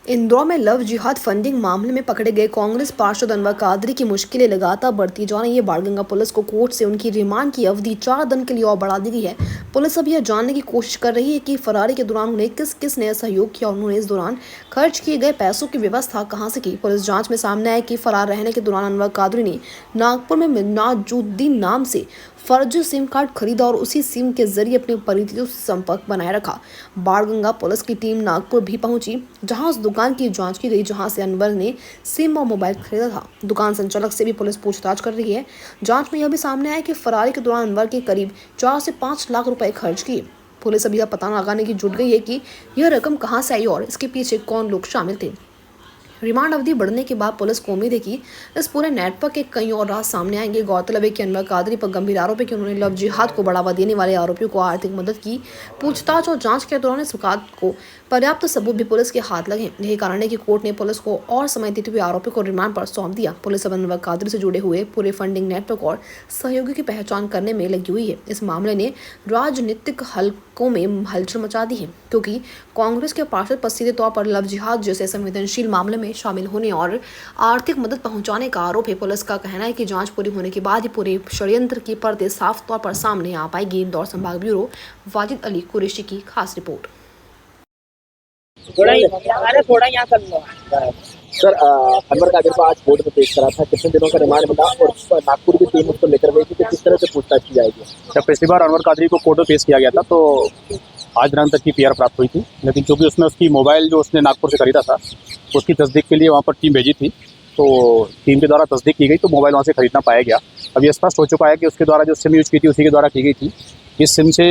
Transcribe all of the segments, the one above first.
इंदौर में लव जिहाद फंडिंग मामले में पकड़े गए कांग्रेस पार्षद अनवर कादरी की मुश्किलें लगातार बढ़ती जा रही है। बाणगंगा पुलिस को कोर्ट से उनकी रिमांड की अवधि 4 दिन के लिए और बढ़ा दी गई है। पुलिस अब यह जानने की कोशिश कर रही है कि फरारी के दौरान उन्हें किस किस ने सहयोग किया और उन्होंने इस दौरान खर्च किए गए पैसों की व्यवस्था कहां से की। पुलिस जांच में सामने आया कि फरार रहने के दौरान अनवर कादरी ने नागपुर में मिन्नाजुद्दीन नाम से फर्जी सिम कार्ड खरीदा और उसी सिम के जरिए अपने परिचितों से संपर्क बनाए रखा। बाणगंगा पुलिस की टीम नागपुर भी पहुंची, जहां उस दुकान की जांच की गई जहां से अनवर ने सिम और मोबाइल खरीदा था। दुकान संचालक से भी पुलिस पूछताछ कर रही है। जांच में यह भी सामने आया कि फरारी के दौरान अनवर के करीब 4 से 5 लाख रुपए खर्च किए। पुलिस अभी यह पता लगाने की जुट गई है कि यह रकम कहां से आई और इसके पीछे कौन लोग शामिल थे। रिमांड अवधि बढ़ने के बाद पुलिस को उम्मीद है कि इस पूरे नेटवर्क के कई और राज सामने आएंगे। गौरतलब है कि अनवर कादरी पर गंभीर आरोप है कि उन्होंने लव जिहाद को बढ़ावा देने वाले आरोपियों को आर्थिक मदद की। पूछताछ और जांच के दौरान इस बात को पर्याप्त सबूत भी पुलिस के हाथ लगे। यही कारण है कि कोर्ट ने पुलिस को और समय देते हुए आरोपियों को रिमांड पर सौंप दिया। पुलिस अब अनवर कादरी से जुड़े हुए पूरे फंडिंग नेटवर्क और सहयोगी की पहचान करने में लगी हुई है। इस मामले ने राजनीतिक हलकों में हलचल मचा दी है, क्योंकि कांग्रेस के पार्षद पर सीधे तौर पर लव जिहाद जैसे संवेदनशील मामले में शामिल होने और आर्थिक मदद पहुंचाने का आरोप है। पुलिस का कहना है कि जांच पूरी होने के बाद ही पूरे षड्यंत्र की परतें साफ तौर पर सामने आ पाएगी। इंदौर संभाग ब्यूरो वाजिद अली कुरैशी की खास रिपोर्ट। थोड़ा यहाँ कर लो सर। अनवर कादिर को आज कोर्ट में पेश करा था, कितने दिनों का रिमांड मिला और नागपुर की टीम उसको लेकर गई थी कि किस तरह से पूछताछ की जाएगी? जब पिछली बार अनवर कादरी को कोर्ट में पेश किया गया था तो आज दिनांक तक की पीआर प्राप्त हुई थी, लेकिन क्योंकि उसने उसकी मोबाइल जो उसने नागपुर से खरीदा था उसकी तस्दीक के लिए वहाँ पर टीम भेजी थी, तो टीम के द्वारा तस्दीक की गई तो मोबाइल वहाँ से खरीदना पाया गया। अब ये स्पष्ट हो चुका है कि उसके द्वारा जो सिम यूज की थी उसी के द्वारा की गई थी। इस सिम से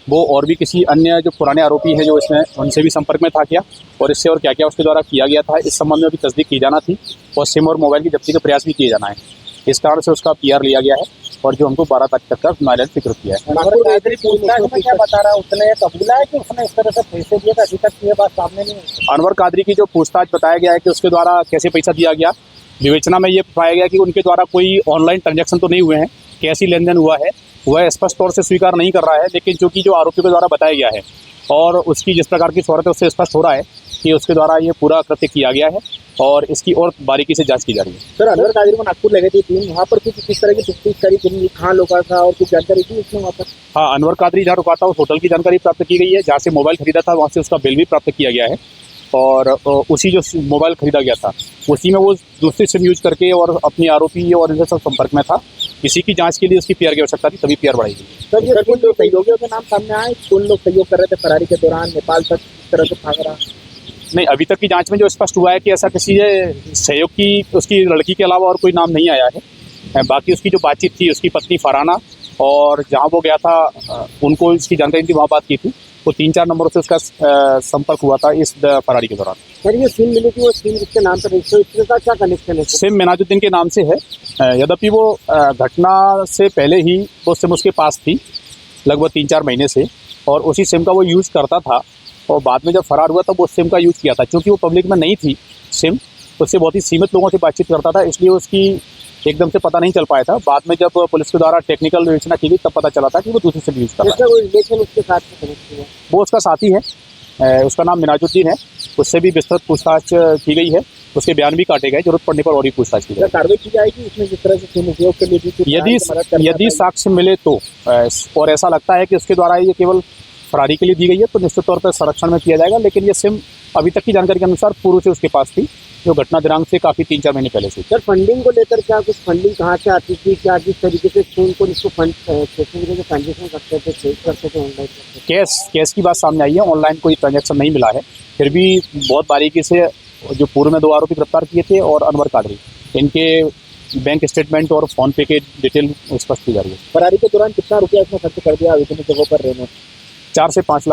वो और भी किसी अन्य जो पुराने आरोपी हैं जो इसमें उनसे भी संपर्क में था क्या, और इससे और क्या क्या उसके द्वारा किया गया था, इस संबंध में भी तस्दीक की जाना थी और सिम और मोबाइल की जब्ती का प्रयास भी किए जाना है। इस कारण से उसका पीआर लिया गया है और जो हमको 12 तारीख तक का न्यायालय स्वीकृत किया है। क्या बता रहा है, उसने कबूला है कि उसने इस तरह से पैसे दिए थे? अभी तक ये बात सामने नहीं है। अनवर कादरी की जो पूछताछ बताया गया है कि उसके द्वारा कैसे पैसा दिया गया, विवेचना में ये पाया गया कि उनके द्वारा कोई ऑनलाइन ट्रांजैक्शन तो नहीं हुए हैं, कैसी लेन देन हुआ है वह स्पष्ट तौर से स्वीकार नहीं कर रहा है, लेकिन चूंकि जो आरोपियों के द्वारा बताया गया है और उसकी जिस प्रकार की शोहरत है उससे स्पष्ट हो रहा है कि उसके द्वारा ये पूरा कृत्य किया गया है और इसकी और बारीकी से जांच की जा रही है। सर, अनवर कादिर को नागपुर ले गई थी टीम, वहाँ पर कुछ किस तरह की तफ्तीश करी, कहाँ रुका था और कुछ जानकारी थी उसमें वहाँ पर? हाँ, अनवर कादरी जहाँ रुका था उस होटल की जानकारी प्राप्त की गई है, जहाँ से मोबाइल खरीदा था वहाँ से उसका बिल भी प्राप्त किया गया है और उसी जो मोबाइल खरीदा गया था उसी में वो दूसरी सिम यूज करके और अपनी आरोपी और इनसे सब संपर्क में था। इसी की जांच के लिए उसकी पीआर की आवश्यकता थी, तभी पीआर बढ़ाई गई। सर, ये कुछ जो सहयोगियों के नाम सामने आए, कौन लोग सहयोग कर रहे थे फरारी के दौरान, नेपाल तक किस तरह से भाग रहा? नहीं, अभी तक की जांच में जो स्पष्ट हुआ है कि ऐसा किसी सहयोग की उसकी लड़की के अलावा और कोई नाम नहीं आया है। बाकी उसकी जो बातचीत थी उसकी पत्नी फरहाना और जहां वो गया था उनको इसकी जानकारी थी, वहां बात की थी, तो 3-4 नंबरों से उसका संपर्क हुआ था इस फरारी के दौरान। सर, ये सिम मिली थी, वो सिम किसके नाम पर रजिस्टर, इसके साथ क्या कनेक्शन है? सिम मिन्नाजुद्दीन के नाम से है, यद्यपि वो घटना से पहले ही वो सिम उसके पास थी लगभग 3-4 महीने से और उसी सिम का वो यूज़ करता था और बाद में जब फरार हुआ तब वो सिम का यूज़ किया था। क्योंकि वो पब्लिक में नहीं थी सिम, उससे बहुत ही सीमित लोगों से बातचीत करता था, इसलिए उसकी एकदम से पता नहीं चल पाया था। बाद में जब पुलिस के द्वारा टेक्निकल विवेचना की गई तब पता चला था कि वो दूसरी सिम यूज़ कर रहा है। उसके साथ वो उसका साथी है, उसका नाम मिन्नाजुद्दीन है, उससे भी विस्तृत पूछताछ की गई है, उसके बयान भी काटे गए, जरूरत पड़ने पर और भी पूछताछ की जाएगी। कार्रवाई की जाएगी इसमें जिस तरह से सिम उपयोग के लिए यदि साक्ष्य मिले तो और ऐसा लगता है कि उसके द्वारा ये केवल फरारी के लिए दी गई है तो निश्चित तौर पर संरक्षण में किया जाएगा, लेकिन ये सिम अभी तक की जानकारी के अनुसार पूर्व से उसके पास थी, जो घटना दिनांक से काफ़ी 3-4 महीने पहले से। सर, फंडिंग को लेकर क्या कुछ फंडिंग कहाँ से आती थी, क्या किस तरीके से को इसको फंड ट्रांजेक्शन करते थे ऑनलाइन? कैश की बात सामने आई है, ऑनलाइन कोई ट्रांजैक्शन नहीं मिला है, फिर भी बहुत बारीकी से जो पूर्व में 2 आरोपी गिरफ्तार किए थे और अनवर कादरी, इनके बैंक स्टेटमेंट और फोन पे के डिटेल स्पष्ट की जा रही है। फरारी के दौरान कितना रुपया इसमें खर्च कर दिया विभिन्न जगहों पर रहने? 4 से 5 लाख